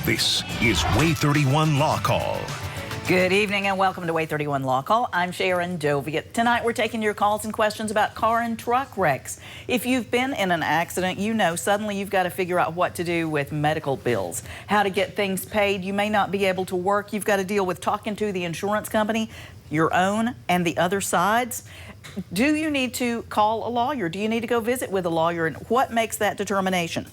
This is WAAY 31 Law Call. Good evening and welcome to WAAY 31 Law Call. I'm Sharon Doviet. Tonight we're taking your calls and questions about car and truck wrecks. If you've been in an accident, you know suddenly you've got to figure out what to do with medical bills, how to get things paid. You may not be able to work. You've got to deal with talking to the insurance company, your own and the other sides. Do you need to call a lawyer? Do you need to go visit with a lawyer? And what makes that determination?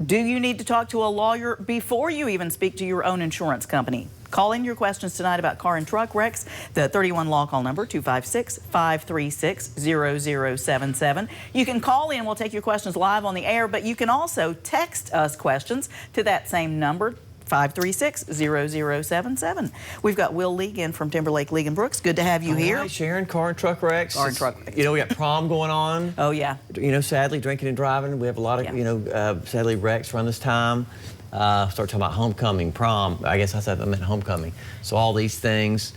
Do you need to talk to a lawyer before you even speak to your own insurance company? Call in your questions tonight about car and truck wrecks. The 31 Law Call number, 256-536-0077. You can call in. We'll take your questions live on the air, but you can also text us questions to that same number, 536-0077. We've got Will Legan from Timberlake, Legan Brooks. Good to have you here. Hi, Sharon. Car and truck wrecks. Car and truck wrecks. You know, we got prom going on. Oh, yeah. You know, sadly, drinking and driving. We have a lot of, sadly, wrecks around this time. Start talking about homecoming, prom. I guess I meant homecoming. So all these things.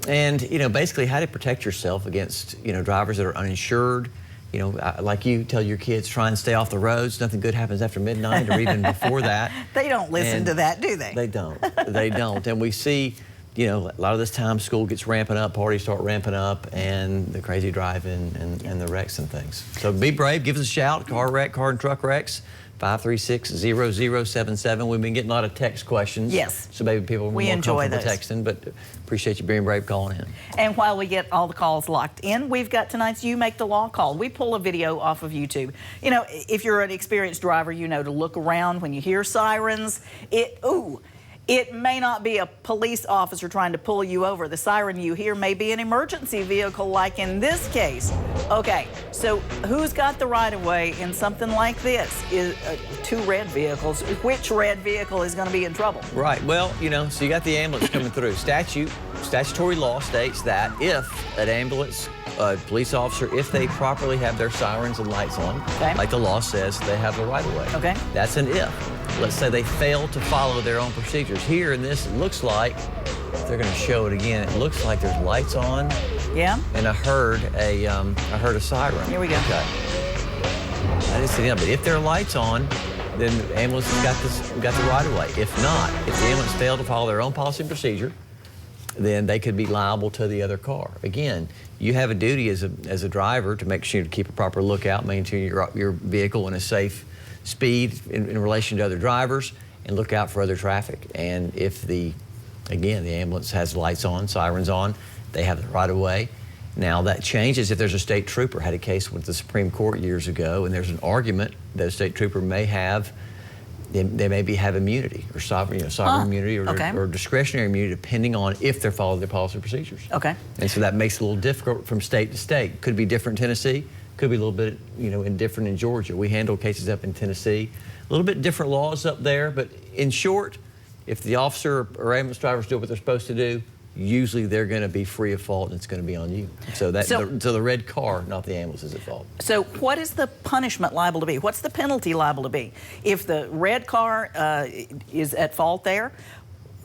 And, you know, basically how to protect yourself against, drivers that are uninsured. You know, like you tell your kids, try and stay off the roads. Nothing good happens after midnight or even before that. They don't listen to that, do they? They don't. They don't. And we see, a lot of this time school gets ramping up, parties start ramping up, and the crazy driving and the wrecks and things. So be brave. Give us a shout. Car and truck wrecks. 536-0077. We've been getting a lot of text questions. Yes. So maybe people are more enjoy comfortable texting, but appreciate you being brave calling in. And while we get all the calls locked in, we've got tonight's You Make the Law Call. We pull a video off of YouTube. You know, if you're an experienced driver, you know to look around when you hear sirens. It may not be a police officer trying to pull you over. The siren you hear may be an emergency vehicle, like in this case. Okay, so who's got the right-of-way in something like this? Two red vehicles. Which red vehicle is going to be in trouble? Right. Well, so you got the ambulance coming through. Statutory law states that if an ambulance, police officer, if they properly have their sirens and lights on, like the law says, they have the right-of-way. Okay. That's an if. Let's say they fail to follow their own procedures. Here in this, it looks like, they're going to show it again, it looks like there's lights on. Yeah. And I heard a siren. Here we go. Okay. I didn't see that, but if there are lights on, then the ambulance has got the right of way. If not, if the ambulance failed to follow their own policy and procedure, then they could be liable to the other car. Again, you have a duty as a driver to make sure to keep a proper lookout, maintain your vehicle in a safe speed in relation to other drivers, and look out for other traffic. And if the ambulance has lights on, sirens on, they have the right of way. Now that changes if there's a state trooper. Had a case with the Supreme Court years ago, and there's an argument that a state trooper may have. They maybe have immunity or sovereign immunity or discretionary immunity, depending on if they're following their policy procedures. Okay. And so that makes it a little difficult from state to state. Could be different in Tennessee. Could be a little bit, different in Georgia. We handle cases up in Tennessee. A little bit different laws up there, but in short, if the officer or ambulance drivers do what they're supposed to do, usually they're going to be free of fault, and it's going to be on you. So the red car, not the ambulance, is at fault. So what is the punishment liable to be? What's the penalty liable to be? If the red car is at fault there,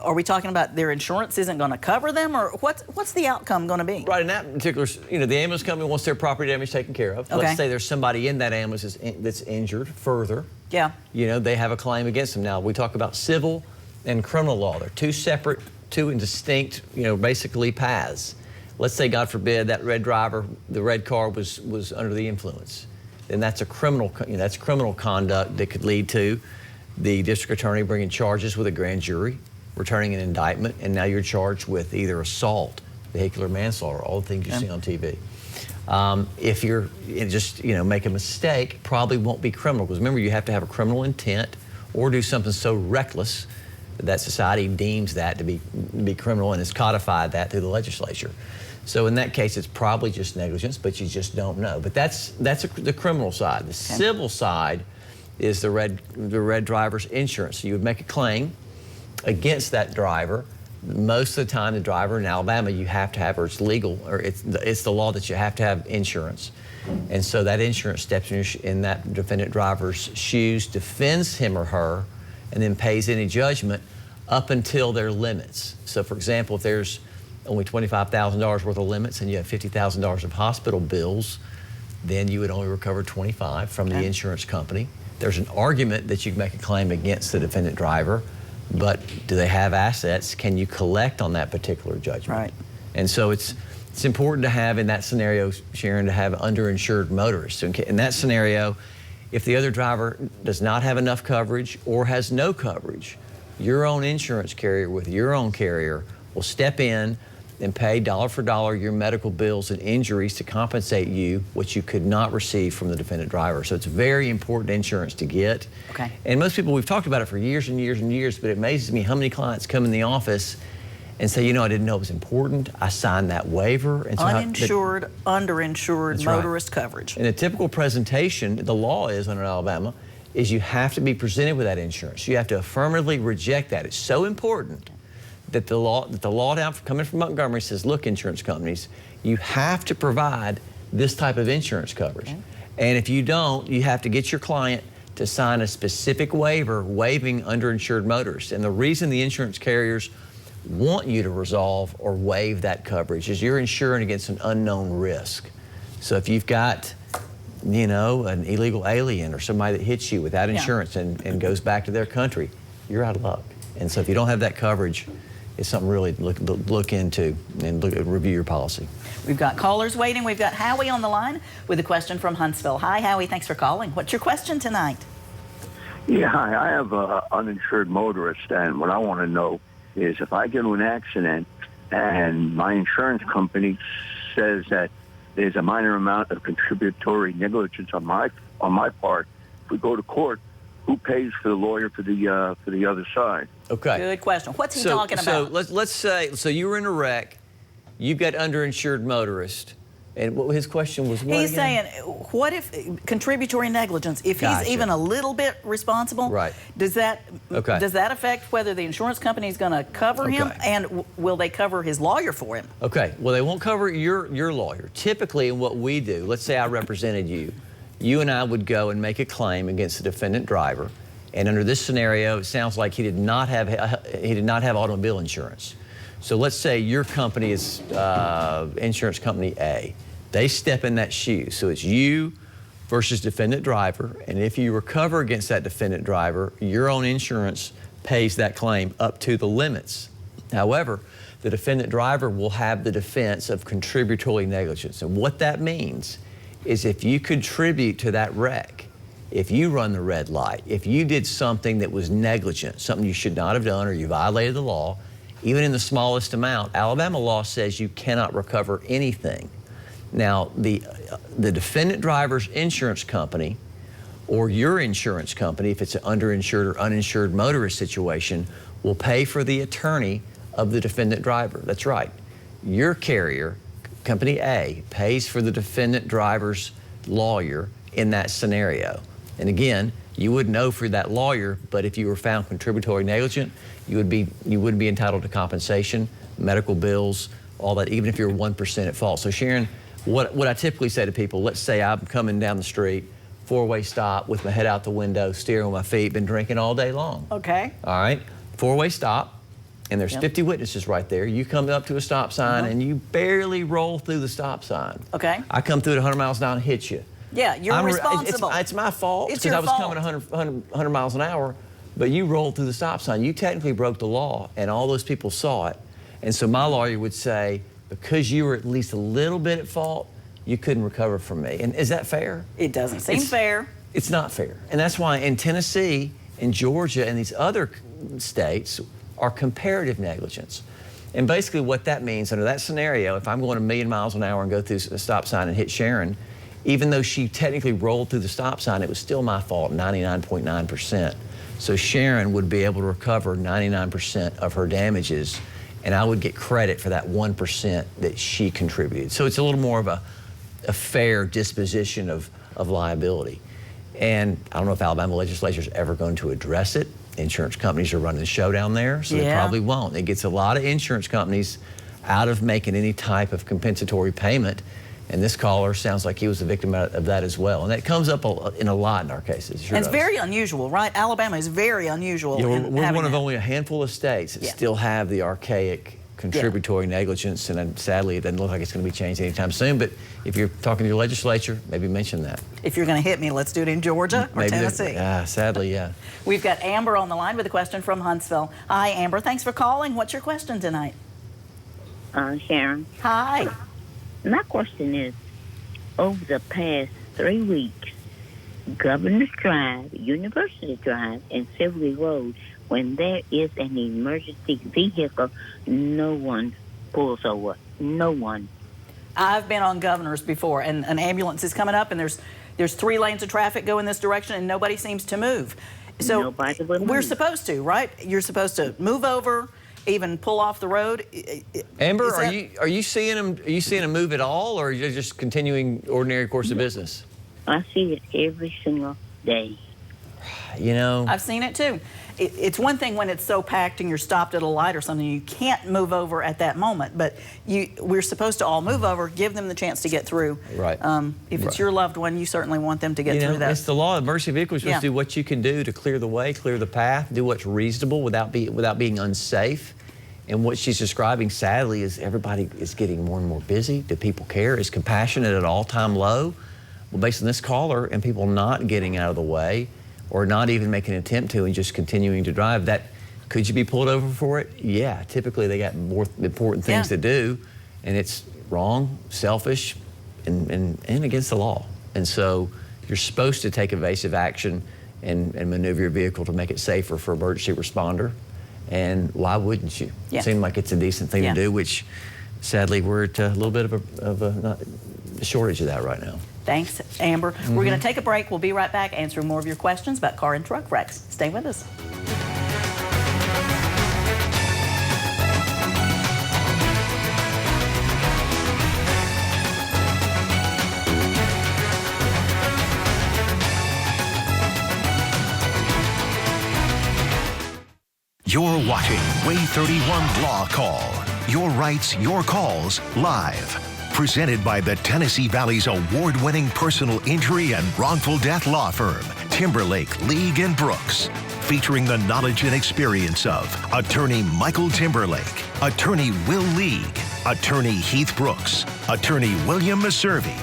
are we talking about their insurance isn't going to cover them, or what's the outcome going to be? Right, in that particular, the ambulance company wants their property damage taken care of. Okay. Let's say there's somebody in that ambulance that's injured further. Yeah. They have a claim against them. Now, we talk about civil and criminal law. They're two separate, two and distinct, basically paths. Let's say, God forbid, that red driver, the red car was under the influence. Then that's a criminal, that's criminal conduct that could lead to the district attorney bringing charges with a grand jury, returning an indictment, and now you're charged with either assault, vehicular manslaughter, all the things you see on TV. If you're make a mistake, probably won't be criminal, because remember, you have to have a criminal intent or do something so reckless that society deems that to be criminal, and has codified that through the legislature. So in that case, it's probably just negligence, but you just don't know. But that's the criminal side. The civil side is the red driver's insurance. So you would make a claim against that driver. Most of the time, the driver in Alabama, you have to have, or it's legal, or it's the law that you have to have insurance. And so that insurance steps in that defendant driver's shoes, defends him or her, and then pays any judgment up until their limits. So for example, if there's only $25,000 worth of limits and you have $50,000 of hospital bills, then you would only recover $25,000 from the insurance company. There's an argument that you can make a claim against the defendant driver, but do they have assets? Can you collect on that particular judgment? Right. And so it's important to have, in that scenario, Sharon, to have underinsured motorists. So in that scenario, if the other driver does not have enough coverage or has no coverage, your own insurance carrier with your own carrier will step in and pay dollar for dollar your medical bills and injuries to compensate you what you could not receive from the defendant driver. So it's very important insurance to get. Okay. And most people, we've talked about it for years and years and years, but it amazes me how many clients come in the office and say, you know, I didn't know it was important. I signed that waiver. And so uninsured, underinsured motorist coverage. In a typical presentation, the law is under Alabama, is you have to be presented with that insurance. You have to affirmatively reject that. It's so important that the law down coming from Montgomery says, look, insurance companies, you have to provide this type of insurance coverage. Okay. And if you don't, you have to get your client to sign a specific waiver waiving underinsured motorists. And the reason the insurance carriers want you to resolve or waive that coverage is you're insuring against an unknown risk. So if you've got, you know, an illegal alien or somebody that hits you without insurance and goes back to their country, you're out of luck. And so if you don't have that coverage, it's something really to look into and review your policy. We've got callers waiting. We've got Howie on the line with a question from Huntsville. Hi, Howie. Thanks for calling. What's your question tonight? Yeah, hi. I have an uninsured motorist, and what I want to know is if I get into an accident and my insurance company says that there's a minor amount of contributory negligence on my part, if we go to court, who pays for the lawyer for the other side? Okay. Good question. What's he talking about? So let's say, so you were in a wreck, you've got underinsured motorist, and what his question was what He's again? saying, what if contributory negligence, if he's even a little bit responsible, right. does that affect whether the insurance company is going to cover him, and will they cover his lawyer for him? Okay, well, they won't cover your lawyer. Typically, in what we do, let's say I represented you, you and I would go and make a claim against the defendant driver, and under this scenario, it sounds like he did not have automobile insurance. So let's say your company is insurance company A. They step in that shoe. So it's you versus defendant driver, and if you recover against that defendant driver, your own insurance pays that claim up to the limits. However, the defendant driver will have the defense of contributory negligence. And what that means is if you contribute to that wreck, if you run the red light, if you did something that was negligent, something you should not have done or you violated the law, even in the smallest amount, Alabama law says you cannot recover anything. Now, the defendant driver's insurance company or your insurance company, if it's an underinsured or uninsured motorist situation, will pay for the attorney of the defendant driver. That's right. Your carrier, Company A, pays for the defendant driver's lawyer in that scenario. And again, you wouldn't know for that lawyer, but if you were found contributory negligent, you wouldn't be entitled to compensation, medical bills, all that, even if you're 1% at fault. So Sharon, what I typically say to people, let's say I'm coming down the street, four-way stop with my head out the window, steering with my feet, been drinking all day long. Okay. All right, four-way stop, and there's 50 witnesses right there. You come up to a stop sign and you barely roll through the stop sign. Okay. I come through at 100 miles an hour and hit you. Yeah, you're responsible. It's my fault because I was coming 100 miles an hour, but you rolled through the stop sign. You technically broke the law, and all those people saw it. And so my lawyer would say, because you were at least a little bit at fault, you couldn't recover from me. And is that fair? It doesn't seem fair. It's not fair. And that's why in Tennessee, in Georgia, and these other states are comparative negligence. And basically what that means, under that scenario, if I'm going 1,000,000 miles an hour and go through a stop sign and hit Sharon, even though she technically rolled through the stop sign, it was still my fault, 99.9%. So Sharon would be able to recover 99% of her damages, and I would get credit for that 1% that she contributed. So it's a little more of a fair disposition of liability. And I don't know if Alabama legislature is ever going to address it. Insurance companies are running the show down there, so they probably won't. It gets a lot of insurance companies out of making any type of compensatory payment. And this caller sounds like he was a victim of that as well. And that comes up in a lot in our cases. Sure, and it's very unusual, right? Alabama is very unusual. You know, we're one of only a handful of states that still have the archaic contributory negligence, and sadly, it doesn't look like it's going to be changed anytime soon. But if you're talking to your legislature, maybe mention that. If you're going to hit me, let's do it in Georgia or Tennessee. Sadly, yeah. We've got Amber on the line with a question from Huntsville. Hi, Amber. Thanks for calling. What's your question tonight? Sharon. Hi. My question is, over the past 3 weeks, Governor's Drive, University Drive, and Silvery Road, when there is an emergency vehicle, no one pulls over. No one. I've been on Governor's before, and an ambulance is coming up, and there's 3 lanes of traffic going this direction, and nobody seems to move. So nobody will move. We're supposed to, right? You're supposed to move over, even pull off the road. Amber, are you seeing them? Are you seeing them move at all, or are you just continuing ordinary course of business? I see it every single day. You know, I've seen it too. It's one thing when it's so packed and you're stopped at a light or something, you can't move over at that moment. But we're supposed to all move over, give them the chance to get through. Right. If it's your loved one, you certainly want them to get through that. It's the law. Emergency vehicles supposed to do what you can do to clear the way, clear the path, do what's reasonable without being unsafe. And what she's describing, sadly, is everybody is getting more and more busy. Do people care? Is compassion at an all-time low? Well, based on this caller and people not getting out of the way or not even making an attempt to and just continuing to drive, could you be pulled over for it? Yeah, typically they got more important things to do, and it's wrong, selfish, and against the law. And so you're supposed to take evasive action and maneuver your vehicle to make it safer for emergency responder. And why wouldn't you? Yeah. It seemed like it's a decent thing to do, which sadly we're at a little bit of a shortage of that right now. Thanks, Amber. We're going to take a break. We'll be right back answering more of your questions about car and truck wrecks. Stay with us. You're watching WAAY 31 Law Call. Your rights, your calls, live. Presented by the Tennessee Valley's award-winning personal injury and wrongful death law firm, Timberlake, League & Brooks. Featuring the knowledge and experience of Attorney Michael Timberlake, Attorney Will League, Attorney Heath Brooks, Attorney William Maservi.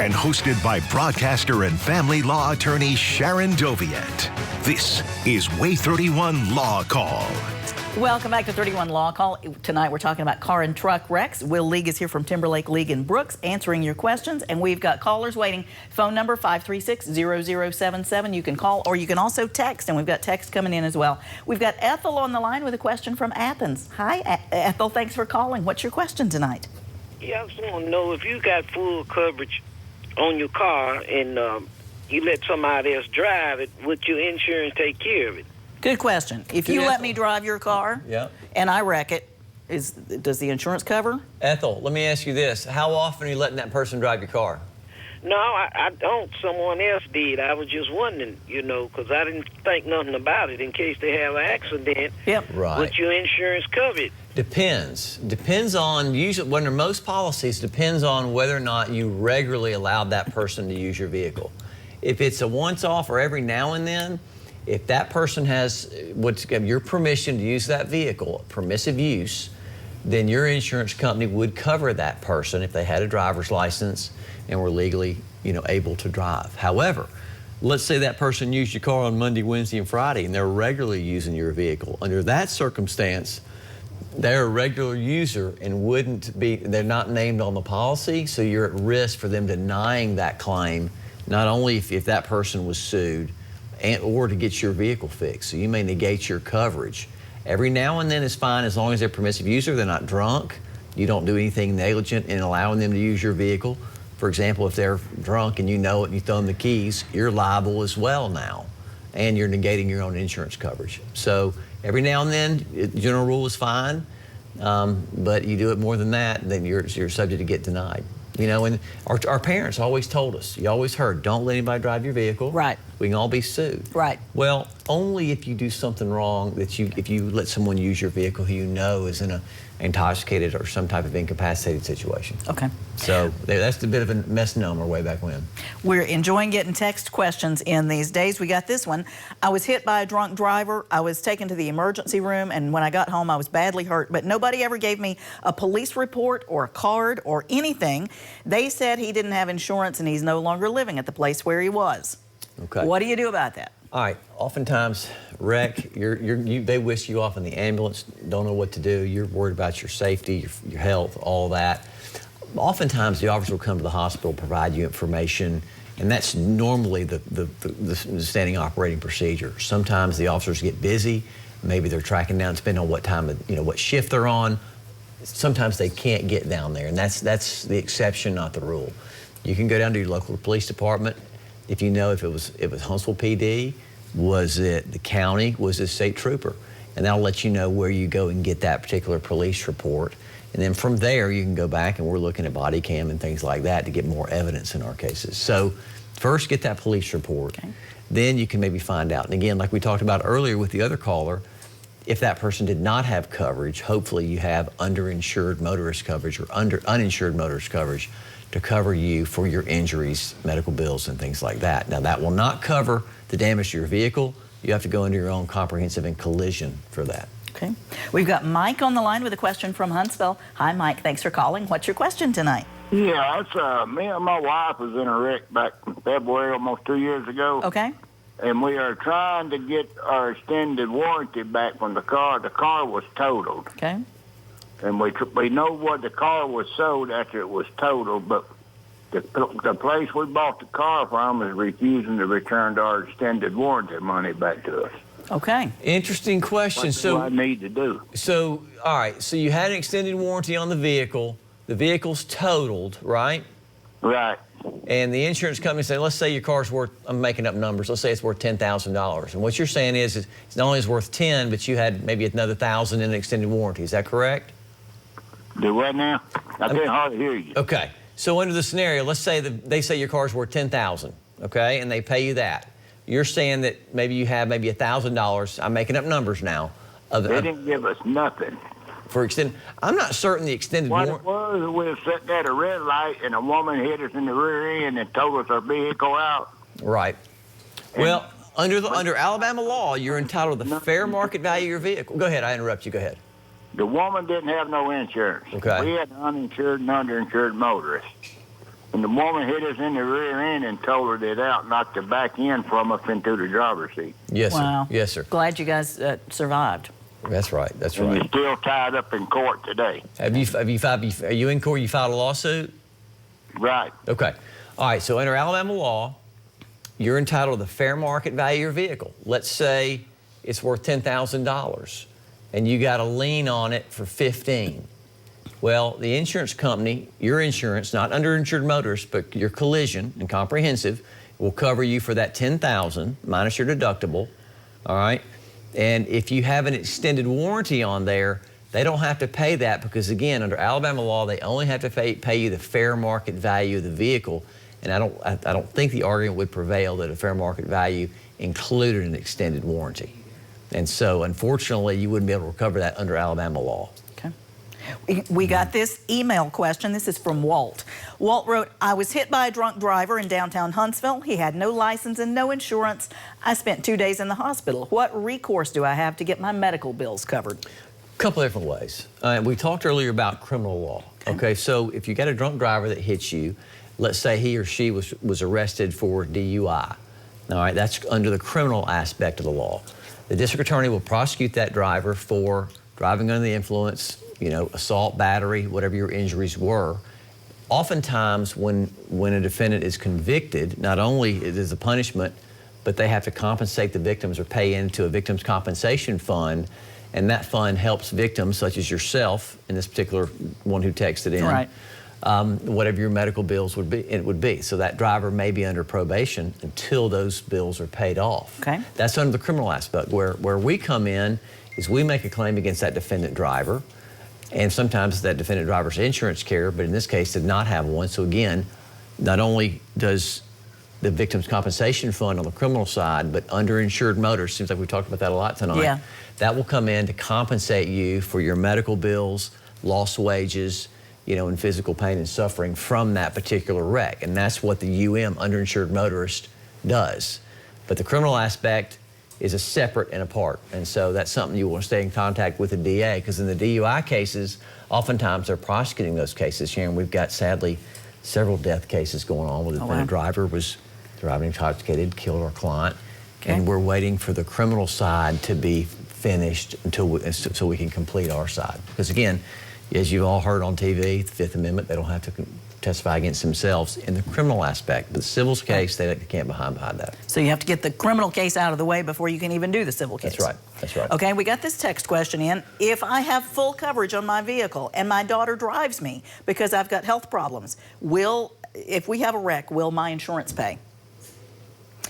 And hosted by broadcaster and family law attorney Sharon Doviet. This is WAAY 31 Law Call. Welcome back to 31 Law Call. Tonight we're talking about car and truck wrecks. Will League is here from Timberlake, League & Brooks answering your questions, and we've got callers waiting. Phone number 536-0077. You can call or you can also text, and we've got text coming in as well. We've got Ethel on the line with a question from Athens. Hi, Ethel. Thanks for calling. What's your question tonight? Yeah, I just want to know if you got full coverage on your car and you let somebody else drive it, would your insurance take care of it? Good question. If you let me drive your car and I wreck it, does the insurance cover? Ethel, let me ask you this. How often are you letting that person drive your car? No, I don't. Someone else did. I was just wondering, you know, because I didn't think nothing about it in case they have an accident. Yep. Right. Would your insurance cover it? Depends. Depends on, usually, under most policies, depends on whether or not you regularly allow that person to use your vehicle. If it's a once-off or every now and then, if that person has your permission to use that vehicle, permissive use, then your insurance company would cover that person if they had a driver's license and were legally, able to drive. However, let's say that person used your car on Monday, Wednesday, and Friday, and they're regularly using your vehicle. Under that circumstance, they're a regular user and they're not named on the policy, so you're at risk for them denying that claim, not only if that person was sued, or to get your vehicle fixed. So you may negate your coverage. Every now and then is fine as long as they're a permissive user, they're not drunk, you don't do anything negligent in allowing them to use your vehicle. For example, if they're drunk and you know it and you throw them the keys, you're liable as well now, and you're negating your own insurance coverage. So every now and then, general rule is fine, but you do it more than that, then you're subject to get denied. And our parents always told us, you always heard, don't let anybody drive your vehicle. Right. We can all be sued. Right. Well, only if you do something wrong, if you let someone use your vehicle who you know is in a intoxicated or some type of incapacitated situation. Okay. So that's a bit of a misnomer way back when. We're enjoying getting text questions in these days. We got this one. I was hit by a drunk driver. I was taken to the emergency room, and when I got home, I was badly hurt, but nobody ever gave me a police report or a card or anything. They said he didn't have insurance and he's no longer living at the place where he was. Okay. What do you do about that? All right. Oftentimes, wreck, they whisk you off in the ambulance, don't know what to do. You're worried about your safety, your health, all that. Oftentimes, the officer will come to the hospital, provide you information, and that's normally the standing operating procedure. Sometimes the officers get busy. Maybe they're tracking down, depending on what time, what shift they're on. Sometimes they can't get down there, and that's the exception, not the rule. You can go down to your local police department. If you know if it was Huntsville PD, was it the county, was it a state trooper? And that'll let you know where you go and get that particular police report. And then from there, you can go back, and we're looking at body cam and things like that to get more evidence in our cases. So first, get that police report. Okay. Then you can maybe find out. And again, like we talked about earlier with the other caller, if that person did not have coverage, hopefully you have underinsured motorist coverage or uninsured motorist coverage to cover you for your injuries, medical bills, and things like that. Now, that will not cover the damage to your vehicle. You have to go into your own comprehensive and collision for that. Okay. We've got Mike on the line with a question from Huntsville. Hi, Mike. Thanks for calling. What's your question tonight? Yeah, it's me and my wife was in a wreck back in February, almost 2 years ago. Okay. And we are trying to get our extended warranty back from the car. The car was totaled. Okay. And we know what the car was sold after it was totaled, but the place we bought the car from is refusing to return our extended warranty money back to us. Okay. Interesting question. What do I need to do? So, all right, so you had an extended warranty on the vehicle. The vehicle's totaled, right? Right. And the insurance company said, let's say your car's worth, I'm making up numbers, let's say it's worth $10,000. And what you're saying is it's not only is worth 10, but you had maybe another 1,000 in an extended warranty. Is that correct? Do what now? I can't hardly hear you. Okay. So under the scenario, let's say they say your car's worth $10,000, okay, and they pay you that. You're saying that maybe you have maybe $1,000. I'm making up numbers now. They didn't give us nothing. For extended, I'm not certain the extended warranty. What it was, we were sitting at a red light and a woman hit us in the rear end and told us our vehicle out. Right. And well, under Alabama law, you're entitled to the fair market value of your vehicle. Go ahead, I interrupt you. Go ahead. The woman didn't have no insurance. Okay. We had an uninsured and underinsured motorist. And the woman hit us in the rear end and told her that out, knocked the back end from us into the driver's seat. Yes, wow. Sir. Yes, sir. Glad you guys survived. That's right. That's and right. You're still tied up in court today. Are you in court? You filed a lawsuit? Right. Okay. All right. So under Alabama law, you're entitled to the fair market value of your vehicle. Let's say it's worth $10,000, and you got a lien on it for $15,000. Well, the insurance company, your insurance, not underinsured motorists, but your collision and comprehensive, will cover you for that $10,000 minus your deductible. All right. And if you have an extended warranty on there, they don't have to pay that because, again, under Alabama law, they only have to pay you the fair market value of the vehicle. And I don't think the argument would prevail that a fair market value included an extended warranty. And so, unfortunately, you wouldn't be able to recover that under Alabama law. We got this email question. This is from Walt. Walt wrote, I was hit by a drunk driver in downtown Huntsville. He had no license and no insurance. I spent 2 days in the hospital. What recourse do I have to get my medical bills covered? A couple of different ways. We talked earlier about criminal law. Okay, so if you got a drunk driver that hits you, let's say he or she was arrested for DUI. All right, that's under the criminal aspect of the law. The district attorney will prosecute that driver for driving under the influence, assault, battery, whatever your injuries were. Oftentimes, when a defendant is convicted, not only is a punishment, but they have to compensate the victims or pay into a victim's compensation fund, and that fund helps victims, such as yourself, in this particular one who texted in, right. Whatever your medical bills would be. So that driver may be under probation until those bills are paid off. Okay. That's under the criminal aspect. Where we come in is we make a claim against that defendant driver. And sometimes that defendant driver's insurance carrier, but in this case did not have one. So again, not only does the Victims Compensation Fund on the criminal side, but underinsured motorists, seems like we talked about that a lot tonight. Yeah. That will come in to compensate you for your medical bills, lost wages, you know, and physical pain and suffering from that particular wreck. And that's what the underinsured motorist, does. But the criminal aspect is a separate and apart. And so that's something you want to stay in contact with the DA, because in the DUI cases, oftentimes they're prosecuting those cases. Sharon, we've got, sadly, several death cases going on with when a driver was driving intoxicated, killed our client. Okay. And we're waiting for the criminal side to be finished so we can complete our side. Because again, as you all heard on TV, the Fifth Amendment, they don't have to testify against themselves in the criminal aspect. But the civil case, they can't behind that. So you have to get the criminal case out of the way before you can even do the civil case. That's right. That's right. Okay, we got this text question in. If I have full coverage on my vehicle and my daughter drives me because I've got health problems, if we have a wreck, will my insurance pay?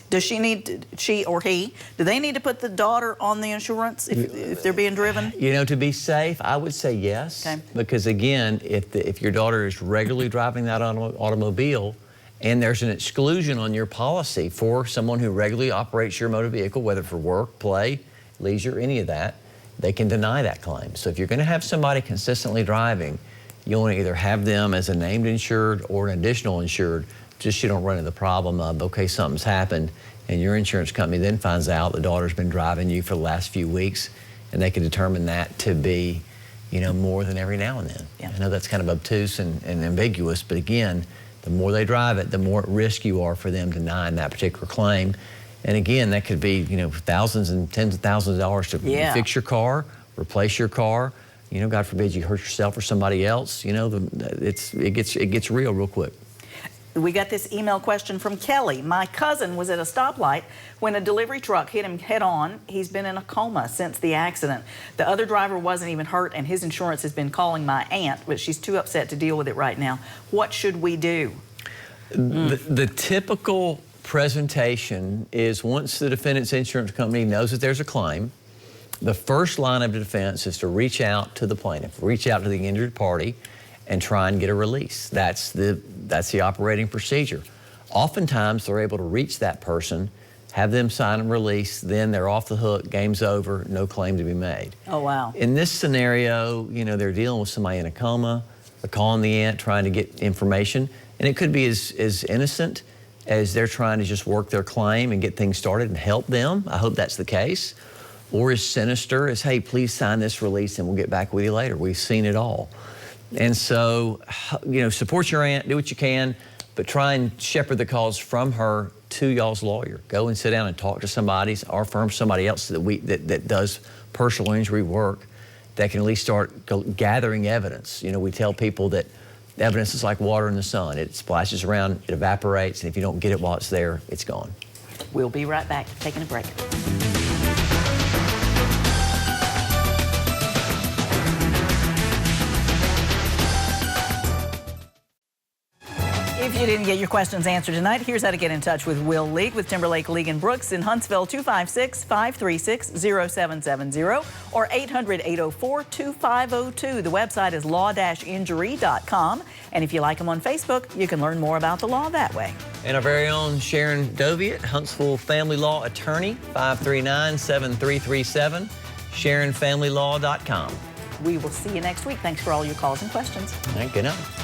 Does she or he, do they need to put the daughter on the insurance if they're being driven? You know, to be safe, I would say yes. Okay. Because again, if your daughter is regularly driving that automobile and there's an exclusion on your policy for someone who regularly operates your motor vehicle, whether for work, play, leisure, any of that, they can deny that claim. So if you're going to have somebody consistently driving, you want to either have them as a named insured or an additional insured, just so you don't run into the problem of, okay, something's happened, and your insurance company then finds out the daughter's been driving you for the last few weeks, and they can determine that to be, you know, more than every now and then. Yeah. I know that's kind of obtuse and ambiguous, but again, the more they drive it, the more at risk you are for them denying that particular claim. And again, that could be, you know, thousands and tens of thousands of dollars to fix your car, replace your car. You know, God forbid you hurt yourself or somebody else. You know, it gets real quick. We got this email question from Kelly. My cousin was at a stoplight when a delivery truck hit him head on. He's been in a coma since the accident. The other driver wasn't even hurt, and his insurance has been calling my aunt, but she's too upset to deal with it right now. What should we do? The typical presentation is, once the defendant's insurance company knows that there's a claim, the first line of defense is to reach out to the plaintiff, reach out to the injured party, and try and get a release. That's the operating procedure. Oftentimes, they're able to reach that person, have them sign a release, then they're off the hook, game's over, no claim to be made. Oh, wow. In this scenario, you know, they're dealing with somebody in a coma, they're calling the aunt, trying to get information, and it could be as innocent as they're trying to just work their claim and get things started and help them. I hope that's the case. Or as sinister as, hey, please sign this release and we'll get back with you later. We've seen it all. And so, you know, support your aunt, do what you can, but try and shepherd the cause from her to y'all's lawyer. Go and sit down and talk to somebody, our firm, somebody else that does personal injury work that can at least start gathering evidence. You know, we tell people that evidence is like water in the sun. It splashes around, it evaporates, and if you don't get it while it's there, it's gone. We'll be right back, taking a break. If you didn't get your questions answered tonight, here's how to get in touch with Will League with Timberlake, League & Brooks in Huntsville, 256-536-0770 or 800-804-2502. The website is law-injury.com. And if you like them on Facebook, you can learn more about the law that way. And our very own Sharon Doviet, Huntsville Family Law Attorney, 539-7337, SharonFamilyLaw.com. We will see you next week. Thanks for all your calls and questions. All right, good night.